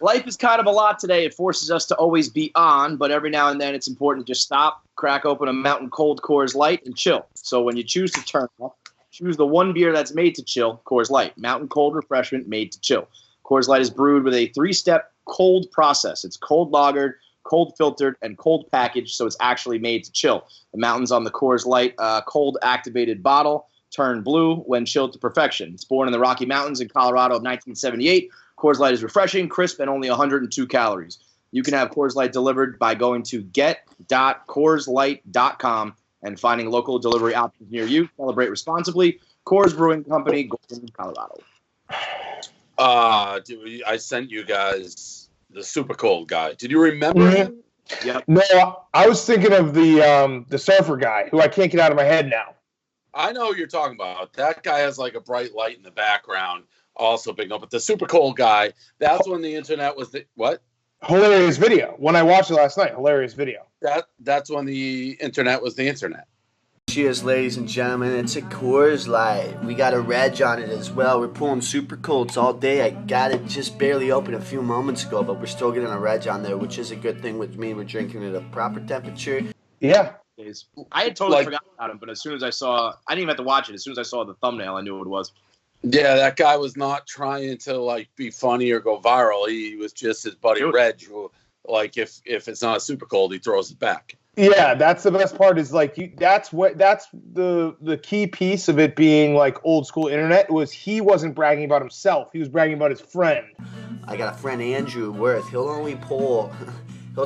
Life is kind of a lot today. It forces us to always be on, but every now and then it's important to just stop, crack open a Mountain Cold Coors Light, and chill. So when you choose to turn off, choose the one beer that's made to chill, Coors Light. Mountain Cold refreshment made to chill. Coors Light is brewed with a 3-step cold process. It's cold lagered, cold filtered, and cold packaged, so it's actually made to chill. The mountains on the Coors Light cold activated bottle turn blue when chilled to perfection. It's born in the Rocky Mountains in Colorado of 1978. Coors Light is refreshing, crisp, and only 102 calories. You can have Coors Light delivered by going to get.coorslight.com and finding local delivery options near you. Celebrate responsibly. Coors Brewing Company, Golden, Colorado. I sent you guys the super cold guy. Did you remember him? Yep. No, I was thinking of the surfer guy who I can't get out of my head now. I know who you're talking about. That guy has like a bright light in the background, also big up. But the super cold guy, that's when the internet was the what? Hilarious video. When I watched it last night, hilarious video. That's when the internet was the internet. Cheers, ladies and gentlemen. It's a Coors Light. We got a reg on it as well. We're pulling super colds all day. I got it just barely open a few moments ago, but we're still getting a reg on there, which is a good thing with me. We're drinking it at a proper temperature. Yeah. I had totally forgotten about him, but as soon as I didn't even have to watch it. As soon as I saw the thumbnail, I knew what it was. Yeah, that guy was not trying to like be funny or go viral. He was just his buddy Reg, who, like, if it's not a super cold, he throws it back. Yeah, that's the best part. Is like that's the key piece of it being like old school internet was he wasn't bragging about himself. He was bragging about his friend. I got a friend, Andrew Worth. He'll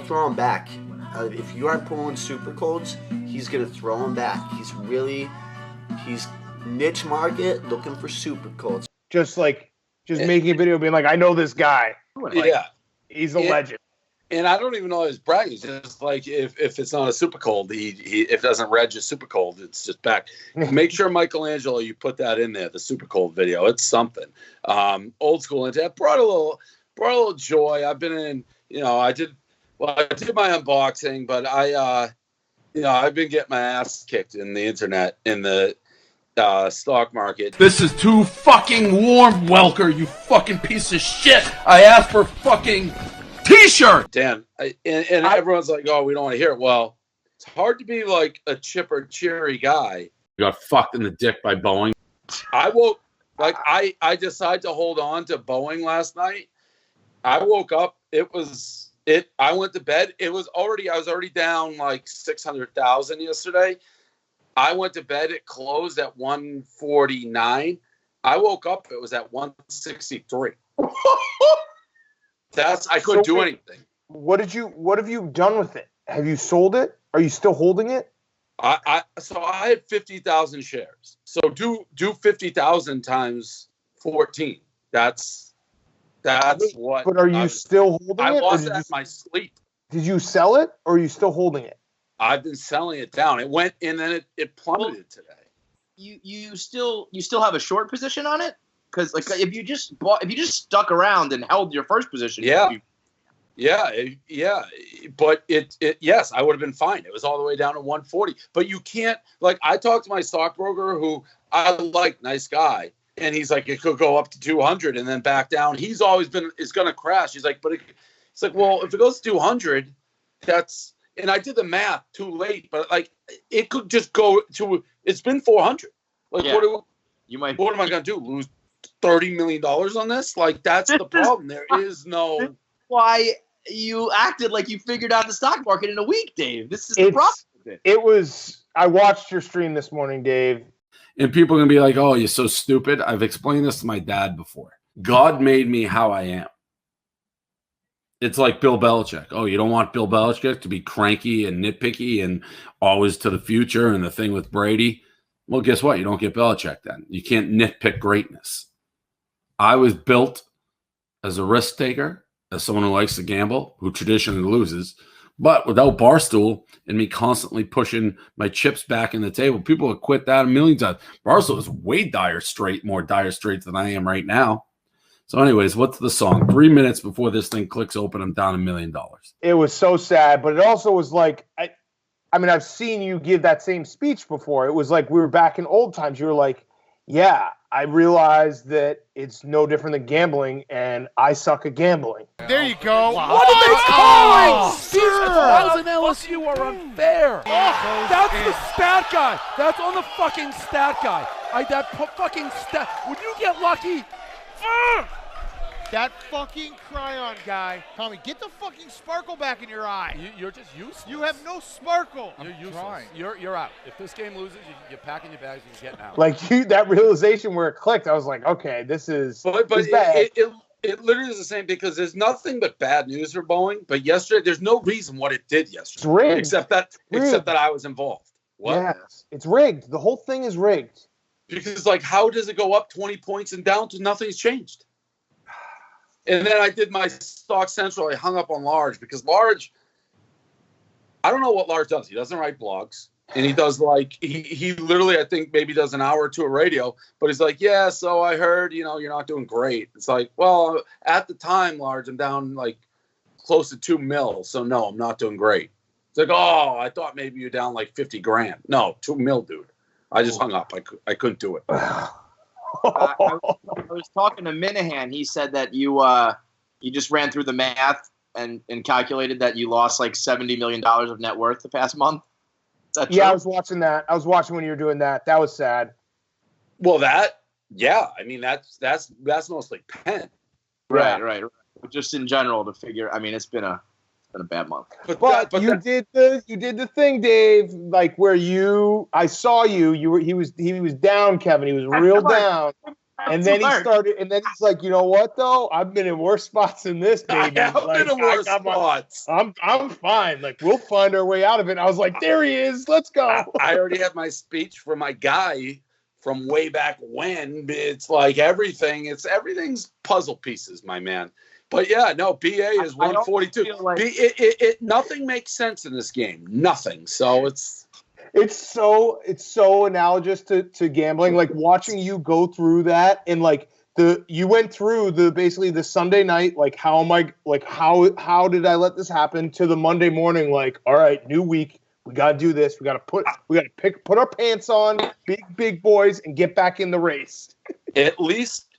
throw them back. If you aren't pulling super colds, he's gonna throw them back. He's niche market looking for super colds. Just making a video being like, I know this guy. Yeah, he's a legend. And I don't even know his bragging. It's just like if it's not a super cold, if it doesn't reg a super cold, it's just back. Make sure, Michelangelo, you put that in there, the super cold video. It's something. Old school internet brought a little joy. I've been in, I did my unboxing, but I've been getting my ass kicked in the internet, in the stock market. This is too fucking warm, Welker, you fucking piece of shit. I asked for fucking T-shirt. Dan, and everyone's like, oh, we don't want to hear it. Well, it's hard to be like a chipper, cheery guy. You got fucked in the dick by Boeing. I decided to hold on to Boeing last night. I woke up. I went to bed. I was already down like 600,000 yesterday. I went to bed. It closed at 149. I woke up. It was at 163. I couldn't do anything. What have you done with it? Have you sold it? Are you still holding it? I had 50,000 shares. So do 50,000 times 14. That's what. But are you still holding it? I lost it in my sleep. Did you sell it, or are you still holding it? I've been selling it down. It went and then it plummeted today. You still have a short position on it? Because if you just stuck around and held your first position, but yes, I would have been fine. It was all the way down to 140. But you can't, I talked to my stockbroker, who I like, nice guy, and he's like, it could go up to 200 and then back down. He's always been, it's going to crash. He's like, it's like, well, if it goes to 200, and I did the math too late, but it could just go to, it's been 400. What am I going to do? Lose $30 million on this? That's the problem. There is no. Why you acted like you figured out the stock market in a week, Dave. This is the problem. I watched your stream this morning, Dave. And people are going to be like, oh, you're so stupid. I've explained this to my dad before. God made me how I am. It's like Bill Belichick. Oh, you don't want Bill Belichick to be cranky and nitpicky and always to the future and the thing with Brady? Well, guess what? You don't get Belichick then. You can't nitpick greatness. I was built as a risk taker, as someone who likes to gamble, who traditionally loses. But without Barstool and me constantly pushing my chips back in the table, people would quit that a million times. Barstool is way more dire straits than I am right now. So anyways, what's the song? 3 minutes before this thing clicks open, I'm down $1 million. It was so sad, but it also was like, I've seen you give that same speech before. It was like we were back in old times. You were like, yeah, I realized that it's no different than gambling, and I suck at gambling. There you go. What are they calling? These calls in LSU are unfair. That's the stat guy. That's on the fucking stat guy. That fucking stat. Would you get lucky? That fucking Cryon guy. Tommy, get the fucking sparkle back in your eye. You're just useless. You have no sparkle. You're useless. You're out. If this game loses, you're packing your bags and you're getting out. Like that realization where it clicked, I was like, okay, this is. But it literally is the same because there's nothing but bad news for Boeing. But yesterday, there's no reason what it did yesterday. It's rigged. Except that I was involved. What? Yes, it's rigged. The whole thing is rigged. Because, like, how does it go up 20 points and down to nothing's changed? And then I did my Stock Central. I hung up on Large because Large, I don't know what Large does. He doesn't write blogs. And he does, like, he literally, I think, maybe does an hour or two of radio. But he's like, yeah, so I heard, you're not doing great. It's like, well, at the time, Large, I'm down, like, close to $2 million. So, no, I'm not doing great. It's like, oh, I thought maybe you're down, like, $50,000. No, $2 million, dude. I just hung up. I couldn't do it. I was talking to Minahan. He said that you just ran through the math and calculated that you lost like $70 million of net worth the past month. Is that true? Yeah, I was watching that. I was watching when you were doing that. That was sad. Well, yeah. I mean, that's mostly Penn. Right. But just in general to figure. I mean, it's been a bad month. But you did the thing, Dave. Like where I saw you. He was down, Kevin. He was real down. And then he started, and then he's like, you know what though? I've been in worse spots than this, baby. I've been in worse spots. I'm fine. Like we'll find our way out of it. And I was like, there he is. Let's go. I already have my speech for my guy from way back when. It's like everything's puzzle pieces, my man. But yeah, no, BA is 142. Like nothing makes sense in this game. Nothing. So it's so analogous to gambling. Like watching you go through that and like you went through basically the Sunday night, like how did I let this happen to the Monday morning? Like, all right, new week. We got to do this. We got to put our pants on, big boys, and get back in the race. At least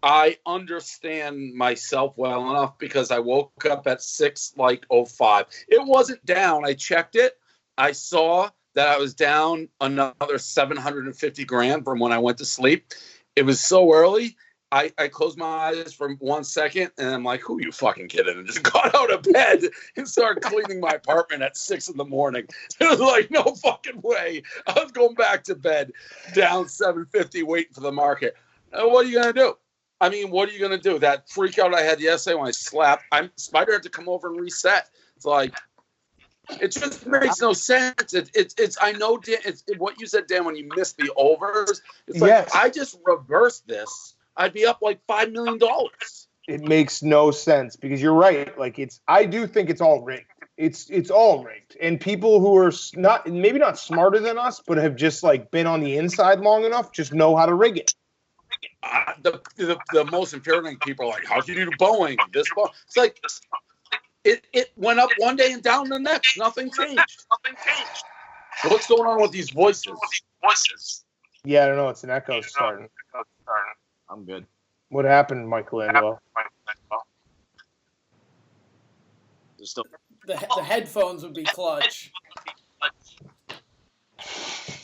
I understand myself well enough because I woke up at 6:05. It wasn't down. I checked it. I saw that I was down another $750,000 from when I went to sleep. It was so early. I closed my eyes for 1 second, and I'm like, who are you fucking kidding? And just got out of bed and started cleaning my apartment at 6 in the morning. It was like, no fucking way. I was going back to bed, down $750, waiting for the market. What are you going to do? I mean, what are you going to do? That freak out I had yesterday when I slapped, Spider had to come over and reset. It's like, it just makes no sense. It's I know, Dan, it's what you said, Dan, when you missed the overs. It's like, yes. If I just reversed this, I'd be up like $5 million. It makes no sense because you're right. Like I do think it's all rigged. It's all rigged. And people who are maybe not smarter than us, but have just like been on the inside long enough, just know how to rig it. The most infuriating people are like, how can you do Boeing? It's like it went up one day and down the next. Nothing changed. What's going on with these voices? Yeah, I don't know. It's an echo starting. I'm good. What happened, Michelangelo? The headphones would be clutch.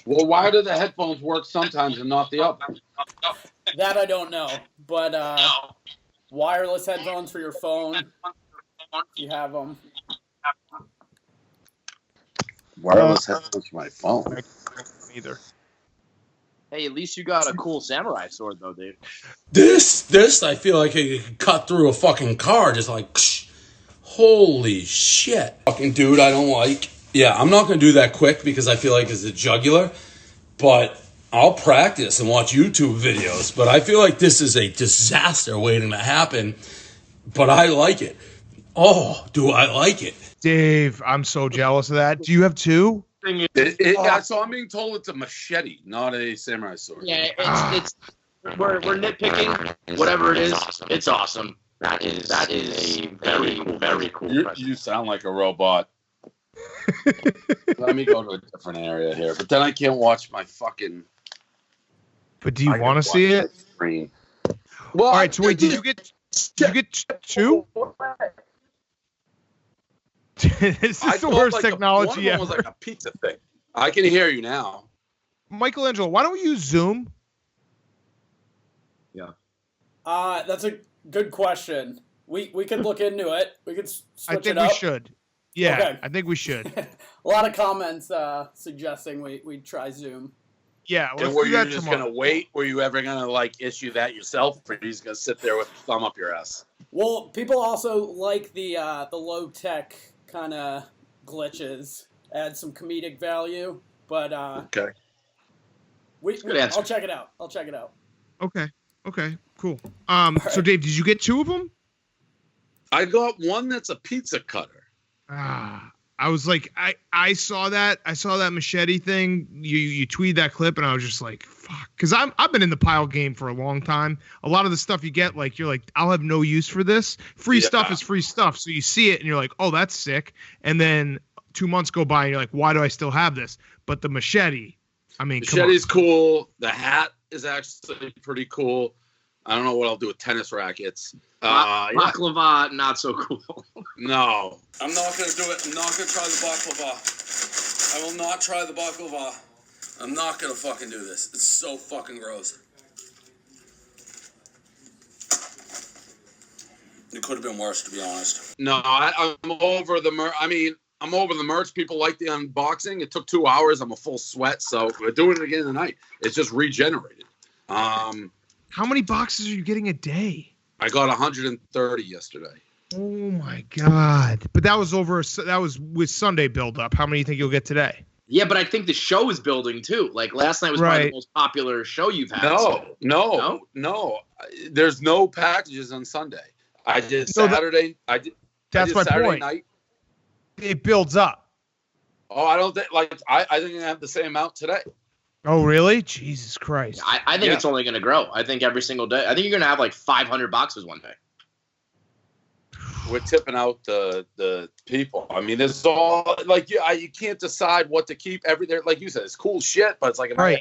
Well, why do the headphones work sometimes and not the other? That I don't know, but wireless headphones for your phone, if you have them. Wireless headphones for my phone. Either. Hey, at least you got a cool samurai sword, though, dude. This, I feel like it could cut through a fucking car, just like, holy shit. Fucking dude, I don't like. Yeah, I'm not going to do that quick because I feel like it's a jugular, but I'll practice and watch YouTube videos. But I feel like this is a disaster waiting to happen, but I like it. Oh, do I like it. Dave, I'm so jealous of that. Do you have two? So I'm being told it's a machete, not a samurai sword. Yeah, it's we're nitpicking. Whatever it is, it's awesome. That is a very cool. You sound like a robot. Let me go to a different area here, but then I can't watch my fucking. But do you want to see it? Well, All right. So wait, did you get 2? This is the worst technology one of them ever. was like a pizza thing. I can hear you now. Michelangelo, why don't we use Zoom? Yeah. That's a good question. We could look into it. We could switch I think it up. we should. Yeah, Okay. I think we should. A lot of comments suggesting we try Zoom. Yeah, And let's were do you that just tomorrow. gonna wait? Were you ever gonna like issue that yourself, or are you just gonna sit there with a thumb up your ass? Well, people also like the low tech kind of glitches, add some comedic value. But Okay. I'll check it out. Okay, cool. So Dave, did you get 2 of them? I got one that's a pizza cutter. I was like, I saw that machete thing. You tweeted that clip, and I was just like, fuck, because I've been in the pile game for a long time. A lot of the stuff you get, like, you're like, I'll have no use for this. Free stuff is free stuff. So you see it, and you're like, oh, that's sick. And then 2 months go by, and you're like, why do I still have this? But the machete, I mean, Machete's cool. The hat is actually pretty cool. I don't know what I'll do with tennis rackets. Baklava, not so cool. No. I'm not going to do it. I'm not going to try the baklava. I will not try the baklava. I'm not going to fucking do this. It's so fucking gross. It could have been worse, to be honest. No, I'm over the merch. I mean, I'm over the merch. People like the unboxing. It took 2 hours. I'm a full sweat, so we're doing it again tonight. It's just regenerated. How many boxes are you getting a day? I got 130 yesterday. Oh my god! But that was with Sunday build up. How many do you think you'll get today? Yeah, but I think the show is building too. Like last night was probably the most popular show you've had. No. There's no packages on Sunday. I did Saturday. That's my Saturday point. Night. It builds up. Oh, I don't think I think I have the same amount today. Oh, really? Jesus Christ. I think it's only going to grow. I think every single day. I think you're going to have like 500 boxes one day. We're tipping out the people. I mean, it's all like you can't decide what to keep. Everything, like you said, it's cool shit, but it's like right.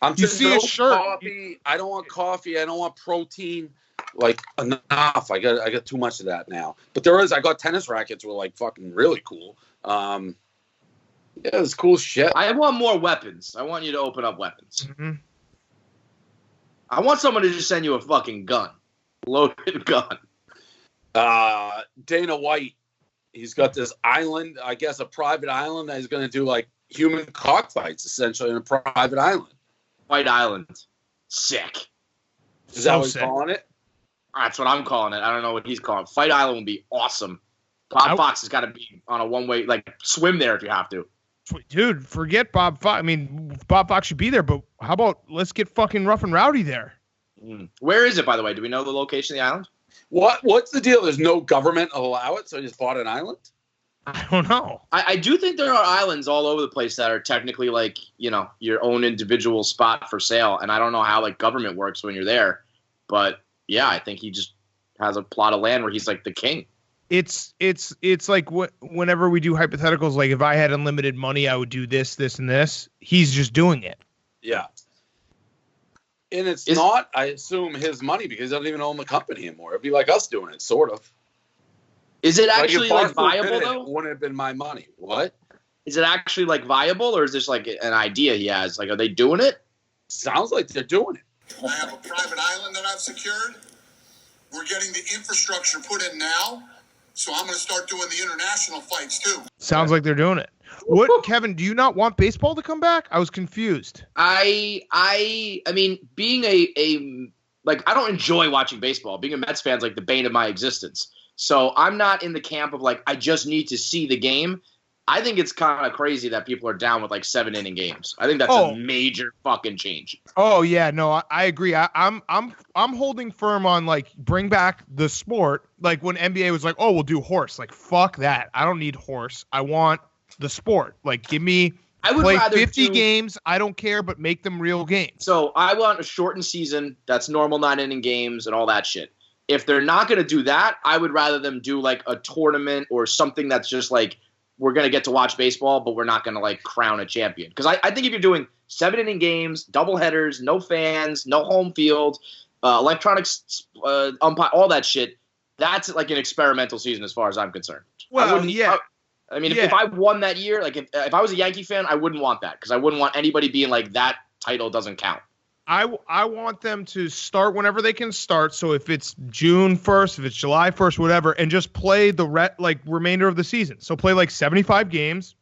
I'm you just see a shirt. Coffee. I don't want coffee. I don't want protein. Like enough. I got too much of that now. But I got tennis rackets were like fucking really cool. Yeah, it's cool shit. I want more weapons. I want you to open up weapons. Mm-hmm. I want someone to just send you a fucking gun. Loaded gun. Dana White, he's got this island, I guess a private island that he's going to do like human cockfights essentially in a private island. White Island. Sick. Is that what he's calling it? That's what I'm calling it. I don't know what he's calling it. Fight Island would be awesome. Bob Fox has got to be on a one-way, like swim there if you have to. Dude, forget Bob Fox. I mean, Bob Fox should be there, but how about let's get fucking Rough and Rowdy there? Where is it, by the way? Do we know the location of the island? What's the deal? There's no government allow it, so he just bought an island? I don't know. I do think there are islands all over the place that are technically like, your own individual spot for sale. And I don't know how like government works when you're there. But yeah, I think he just has a plot of land where he's like the king. It's like whenever we do hypotheticals, like if I had unlimited money, I would do this, this, and this. He's just doing it. Yeah. And it's not, I assume, his money because he doesn't even own the company anymore. It'd be like us doing it, sort of. Is it actually like viable though? It wouldn't have been my money. What? Is it actually like viable, or is this like an idea he has? Like, are they doing it? Sounds like they're doing it. I have a private island that I've secured. We're getting the infrastructure put in now. So I'm going to start doing the international fights too. Sounds like they're doing it. What, Kevin? Do you not want baseball to come back? I was confused. I mean, being I don't enjoy watching baseball. Being a Mets fan is like the bane of my existence. So I'm not in the camp of like I just need to see the game. I think it's kind of crazy that people are down with like 7-inning games. I think that's a major fucking change. Oh yeah, no, I agree. I'm holding firm on like bring back the sport. Like when NBA was like, oh, we'll do horse. Like fuck that. I don't need horse. I want the sport. Like give me. I would play 50 games. I don't care, but make them real games. So I want a shortened season. That's normal 9-inning games and all that shit. If they're not going to do that, I would rather them do like a tournament or something that's just like we're going to get to watch baseball, but we're not going to like crown a champion. Because I think if you're doing 7-inning games, double headers, no fans, no home field, electronics, umpire, all that shit, that's like an experimental season as far as I'm concerned. Well, If I won that year, like if I was a Yankee fan, I wouldn't want that because I wouldn't want anybody being like that title doesn't count. I want them to start whenever they can start. So if it's June 1st, if it's July 1st, whatever, and just play the remainder of the season. So play like 75 games.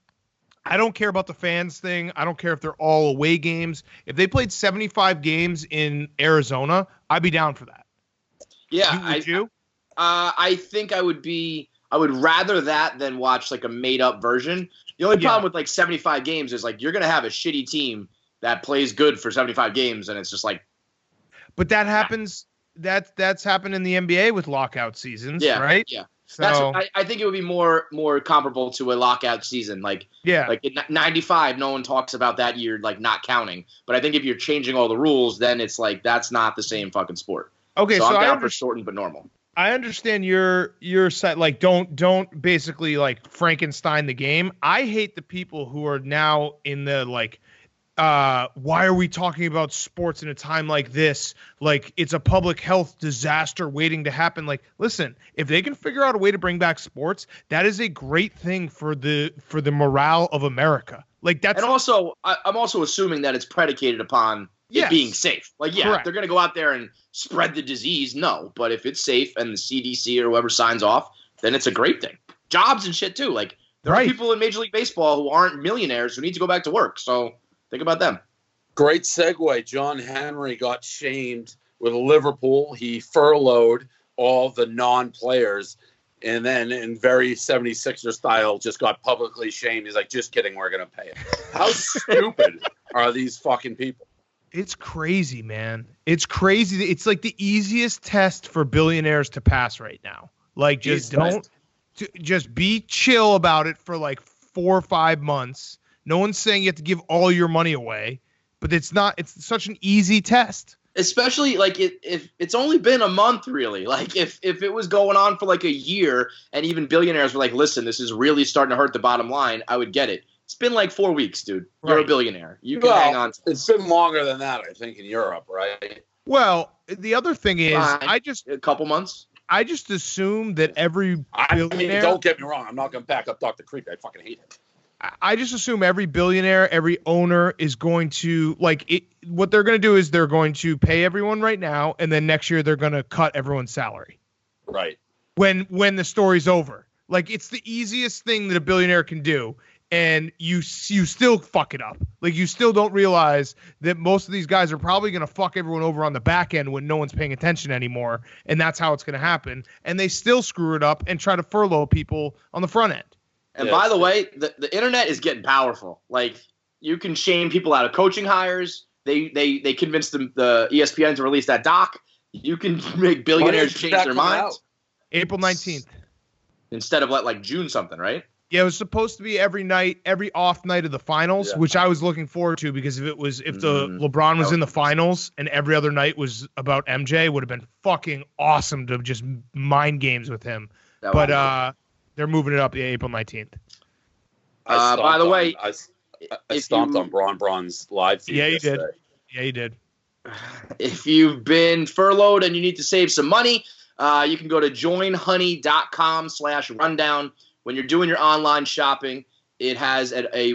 I don't care about the fans thing. I don't care if they're all away games. If they played 75 games in Arizona, I'd be down for that. Yeah, would you? I think I would be. I would rather that than watch like a made up version. The only problem with like 75 games is like you're gonna have a shitty team that plays good for 75 games, and it's just like. But that happens. That's happened in the NBA with lockout seasons, right? Yeah. So I think it would be more comparable to a lockout season. Like in 95, no one talks about that year like not counting. But I think if you're changing all the rules, then it's like that's not the same fucking sport. Okay, so I'm down for shortened but normal. I understand your side. Like, don't basically like Frankenstein the game. I hate the people who are now in the like. Why are we talking about sports in a time like this? Like it's a public health disaster waiting to happen. Like, listen, if they can figure out a way to bring back sports, that is a great thing for the morale of America. Like that's. And also, I'm also assuming that it's predicated upon it being safe. Like, yeah, if they're going to go out there and spread the disease, no. But if it's safe and the CDC or whoever signs off, then it's a great thing. Jobs and shit too. Like there are people in Major League Baseball who aren't millionaires who need to go back to work. So. Think about them. Great segue. John Henry got shamed with Liverpool. He furloughed all the non-players and then in very 76er style just got publicly shamed. He's like, just kidding, we're going to pay it. How stupid are these fucking people? It's crazy, man. It's crazy. It's like the easiest test for billionaires to pass right now. Like just just be chill about it for like 4 or 5 months. No one's saying you have to give all your money away, but it's such an easy test. Especially like if it's only been a month, really. Like if it was going on for like a year and even billionaires were like, listen, this is really starting to hurt the bottom line, I would get it. It's been like 4 weeks, dude. You're a billionaire. You can hang on to it. It's been longer than that, I think, in Europe, right? Well, the other thing is a couple months. I just assume that every billionaire. I mean, don't get me wrong. I'm not going to back up Dr. Creek. I fucking hate him. I just assume every billionaire, every owner is going to like it. What they're going to do is they're going to pay everyone right now, and then next year they're going to cut everyone's salary. Right. When the story's over, like it's the easiest thing that a billionaire can do, and you still fuck it up. Like you still don't realize that most of these guys are probably going to fuck everyone over on the back end when no one's paying attention anymore, and that's how it's going to happen. And they still screw it up and try to furlough people on the front end. And by the way, the internet is getting powerful. Like you can shame people out of coaching hires. They convinced the ESPN to release that doc. You can make billionaires change their minds. April 19th. Instead of like June something, right? Yeah, it was supposed to be every night, every off night of the finals, which I was looking forward to because if the LeBron was in the finals and every other night was about MJ, it would have been fucking awesome to just mind games with him. But they're moving it up to April 19th. By the way, I stomped on Braun's live feed. Yeah, you did. Yeah, you did. If you've been furloughed and you need to save some money, you can go to joinhoney.com/rundown. When you're doing your online shopping, it has a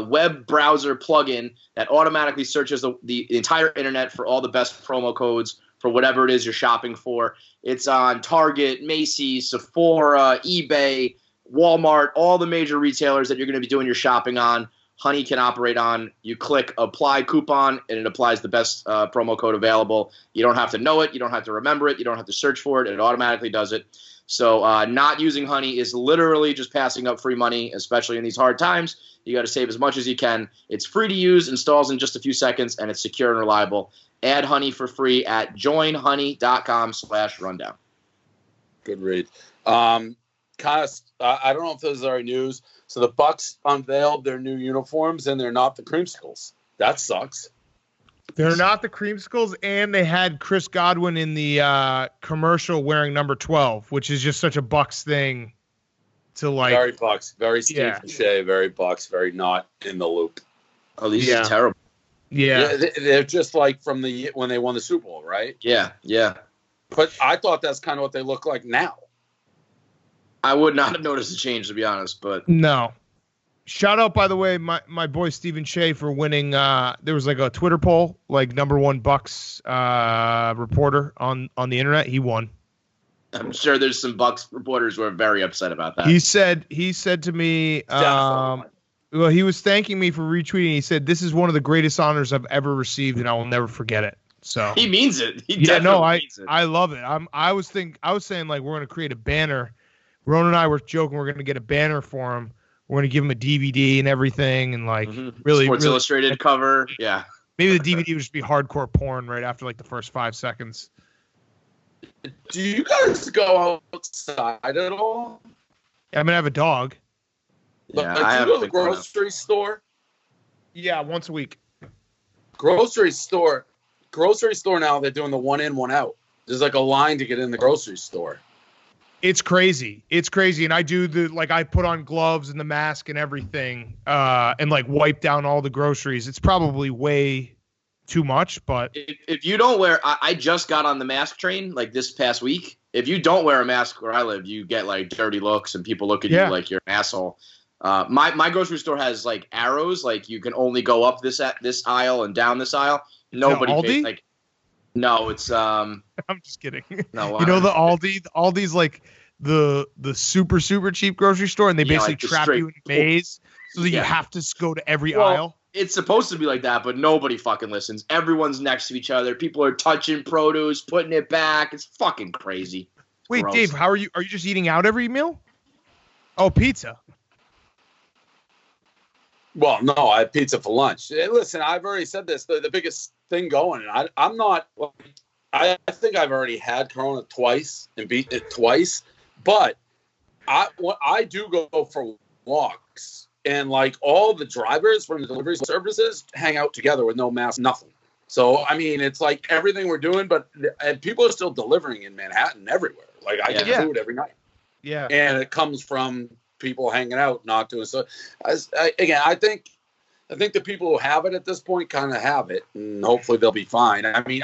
web browser plugin that automatically searches the entire internet for all the best promo codes for whatever it is you're shopping for. It's on Target, Macy's, Sephora, eBay, Walmart, all the major retailers that you're going to be doing your shopping on. Honey can operate on. You click apply coupon, and it applies the best promo code available. You don't have to know it. You don't have to remember it. You don't have to search for it. It automatically does it. So not using Honey is literally just passing up free money, especially in these hard times. You got to save as much as you can. It's free to use, installs in just a few seconds, and it's secure and reliable. Add Honey for free at joinhoney.com/rundown. Good read. I don't know if this is already news. So the Bucs unveiled their new uniforms, and they're not the creamsicles. That sucks. They're not the creamsicles, and they had Chris Godwin in the commercial wearing number 12, which is just such a Bucs thing. to like very Bucs, very Steve Shea, very Bucs, very not in the loop. Oh, these are terrible. Yeah. They're just like from when they won the Super Bowl, right? Yeah. But I thought that's kind of what they look like now. I would not have noticed a change, to be honest, but no. Shout out, by the way, my boy Stephen Shea for winning. There was like a Twitter poll, like number one Bucs reporter on the internet. He won. I'm sure there's some Bucs reporters who are very upset about that. He said to me, well, he was thanking me for retweeting. He said, "This is one of the greatest honors I've ever received, and I will never forget it." So he means it. I love it. I was saying like we're gonna create a banner. Ron and I were joking we're gonna get a banner for him. We're going to give him a DVD and everything and like really Sports Illustrated cover. Yeah. Maybe the DVD would just be hardcore porn right after like the first 5 seconds. Do you guys go outside at all? Yeah, I mean, I have a dog. Yeah, I have to the grocery store. Yeah, once a week. Grocery store now, they're doing the one in, one out. There's like a line to get in the grocery store. It's crazy. And I do I put on gloves and the mask and everything, and like wipe down all the groceries. It's probably way too much, but if you don't wear, I just got on the mask train like this past week. If you don't wear a mask where I live, you get like dirty looks and people look at you like you're an asshole. My grocery store has like arrows, like you can only go up this aisle and down this aisle. Nobody pays, like. No, it's I'm just kidding. No, you know the Aldi's like the super cheap grocery store, and they basically like trap you in a maze so that you have to go to every aisle. It's supposed to be like that, but nobody fucking listens. Everyone's next to each other. People are touching produce, putting it back. It's fucking crazy. Wait, gross. Dave, how are you? Are you just eating out every meal? Oh, pizza. Well, no, I had pizza for lunch. Listen, I've already said this. The biggest thing going, and I'm not. I think I've already had Corona twice and beaten it twice, but I do go for walks, and like all the drivers from the delivery services hang out together with no mask, nothing. So I mean, it's like everything we're doing, but and people are still delivering in Manhattan everywhere. Like I get food every night. Yeah, and it comes from people hanging out, not doing so. I think the people who have it at this point kind of have it, and hopefully they'll be fine. I mean,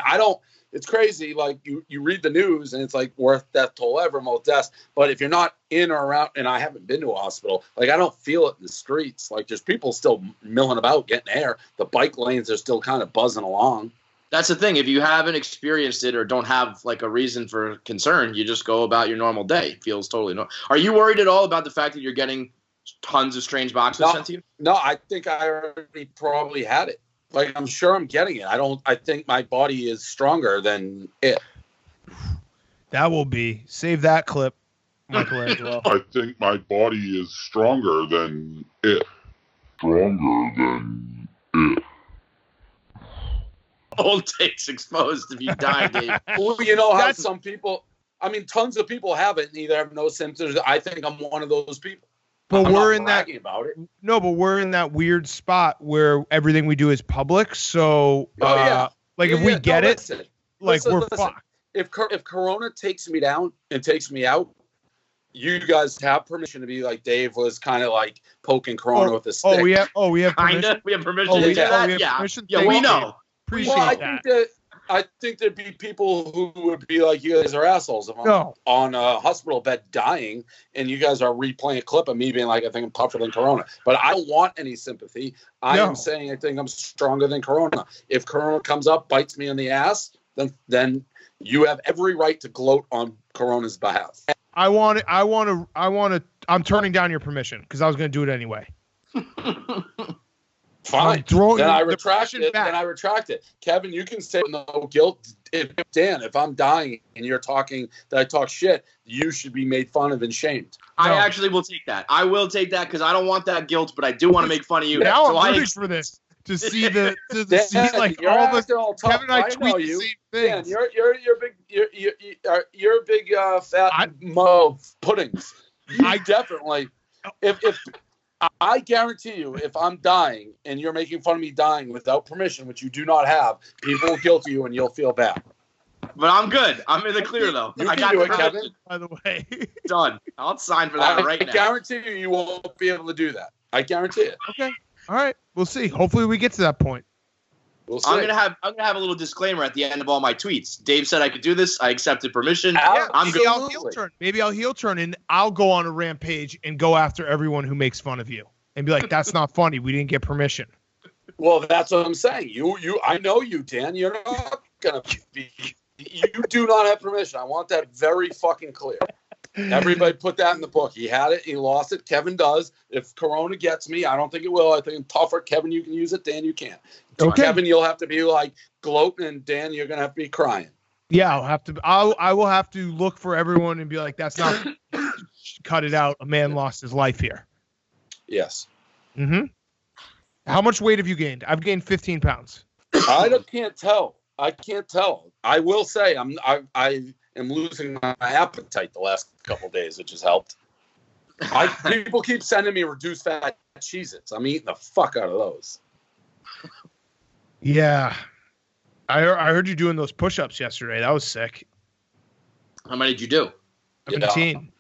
it's crazy. Like you read the news and it's like worst death toll ever, most deaths. But if you're not in or around, and I haven't been to a hospital, like I don't feel it in the streets. Like there's people still milling about, getting air. The bike lanes are still kind of buzzing along. That's the thing. If you haven't experienced it or don't have like a reason for concern, you just go about your normal day. It feels totally normal. Are you worried at all about the fact that you're getting tons of strange boxes sent to you? No, I think I already probably had it. Like I'm sure I'm getting it. I think my body is stronger than it. That will be. Save that clip, Michelangelo. I think my body is stronger than it. Stronger than it. Old takes exposed if you die, Dave. Well, you know how some people, I mean, tons of people have it and either have no symptoms. I think I'm one of those people. But I'm we're not in that about it. No, but we're in that weird spot where everything we do is public. So, if we get it, we're fucked. If Corona takes me down and takes me out, you guys have permission to be like Dave was kind of like poking Corona with a stick. We have permission. We have permission to do that. Yeah, we know. Appreciate that. I think there'd be people who would be like, you guys are assholes. If I'm on a hospital bed dying and you guys are replaying a clip of me being like, I think I'm tougher than Corona. But I don't want any sympathy. I am saying I think I'm stronger than Corona. If Corona comes up, bites me in the ass, then you have every right to gloat on Corona's behalf. I'm turning down your permission because I was going to do it anyway. Fine. Then I retract it. Kevin, you can say no guilt. Dan, if I'm dying and you're talking that I talk shit, you should be made fun of and shamed. I actually will take that. I will take that because I don't want that guilt, but I do want to make fun of you. Now I'm rooting for this to see see like all the Kevin and I tweet the same things. Dan, you're big fat puddings. I definitely if I guarantee you, if I'm dying and you're making fun of me dying without permission, which you do not have, people will guilt you and you'll feel bad. But I'm good. I'm in the clear, though. You I can got do it, permission. Kevin. By the way. Done. I'll sign for that right I now. guarantee you won't be able to do that. I guarantee it. Okay. All right. We'll see. Hopefully we get to that point. We'll see. I'm gonna have a little disclaimer at the end of all my tweets. Dave said I could do this. I accepted permission. Yeah, I'm good. Maybe I'll heel turn and I'll go on a rampage and go after everyone who makes fun of you and be like, "That's not funny. We didn't get permission." Well, that's what I'm saying. I know you, Dan. You're not gonna be. You do not have permission. I want that very fucking clear. Everybody put that in the book. He had it. He lost it. Kevin does. If Corona gets me, I don't think it will. I think I'm tougher. Kevin, you can use it. Dan, you can't. Okay. Kevin, you'll have to be like gloating, and Dan, you're gonna have to be crying. Yeah, I will have to look for everyone and be like, "That's not cut it out. A man lost his life here." Yes. Mm-hmm. How much weight have you gained? I've gained 15 pounds. Can't tell. I can't tell. I will say I am losing my appetite the last couple of days, which has helped. People keep sending me reduced fat Cheez-Its. I'm eating the fuck out of those. Yeah. I heard you doing those push-ups yesterday. That was sick. How many did you do? 17.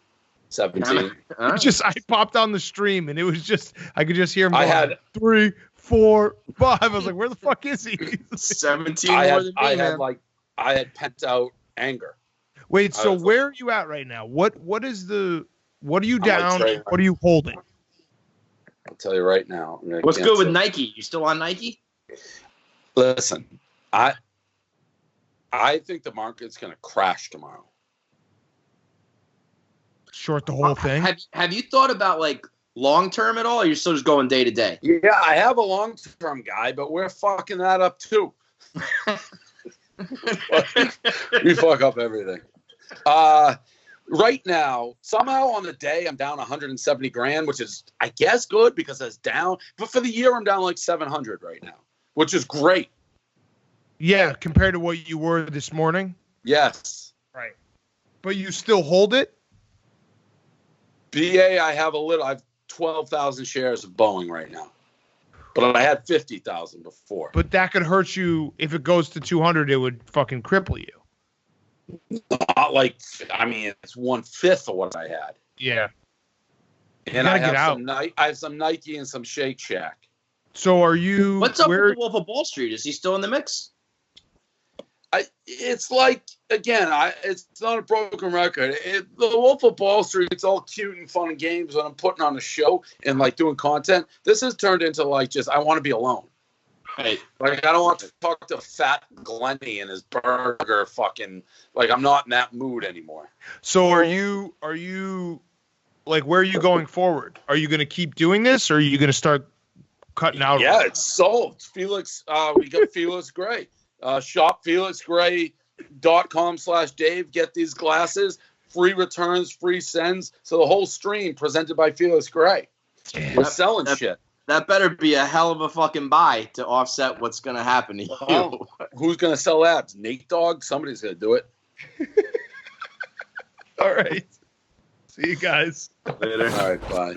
17. I popped on the stream and it was just I could just hear him. I had 3, 4, 5. I was like, where the fuck is he? 17 I more than me, I had pent out anger. Wait, so where are you at right now? What are you down? What are you holding? I'll tell you right now. What's good with Nike? You still on Nike? Listen, I think the market's going to crash tomorrow. Short the whole thing. Have you thought about like long term at all? Or you're still just going day to day? Yeah, I have a long term guy, but we're fucking that up too. We fuck up everything. Right now, somehow on the day, I'm down 170 grand, which is, I guess, good because it's down. But for the year, I'm down like 700 right now, which is great. Yeah, compared to what you were this morning. Yes. Right. But you still hold it? BA, I have 12,000 shares of Boeing right now. But I had 50,000 before. But that could hurt you. If it goes to 200, it would fucking cripple you. Not like, I mean, it's 1/5 of what I had. Yeah. And I have some Nike and some Shake Shack. So are you? What's up with the Wolf of Wall Street? Is he still in the mix? It's like, again, it's not a broken record. The Wolf of Wall Street, it's all cute and fun and games when I'm putting on a show and like doing content. This has turned into like just, I want to be alone. Right. Like, I don't want to talk to Fat Glenny and his burger fucking, like, I'm not in that mood anymore. So are you like, where are you going forward? Are you going to keep doing this or are you going to start cutting out? Yeah, it's sold. Felix, we got Felix Gray. shopfelixgray.com/Dave. Get these glasses. Free returns, free sends. So the whole stream presented by Felix Gray. We're selling shit. That better be a hell of a fucking buy to offset what's going to happen to you. Oh, who's going to sell ads? Nate Dogg? Somebody's going to do it. All right. See you guys. Later. All right, bye.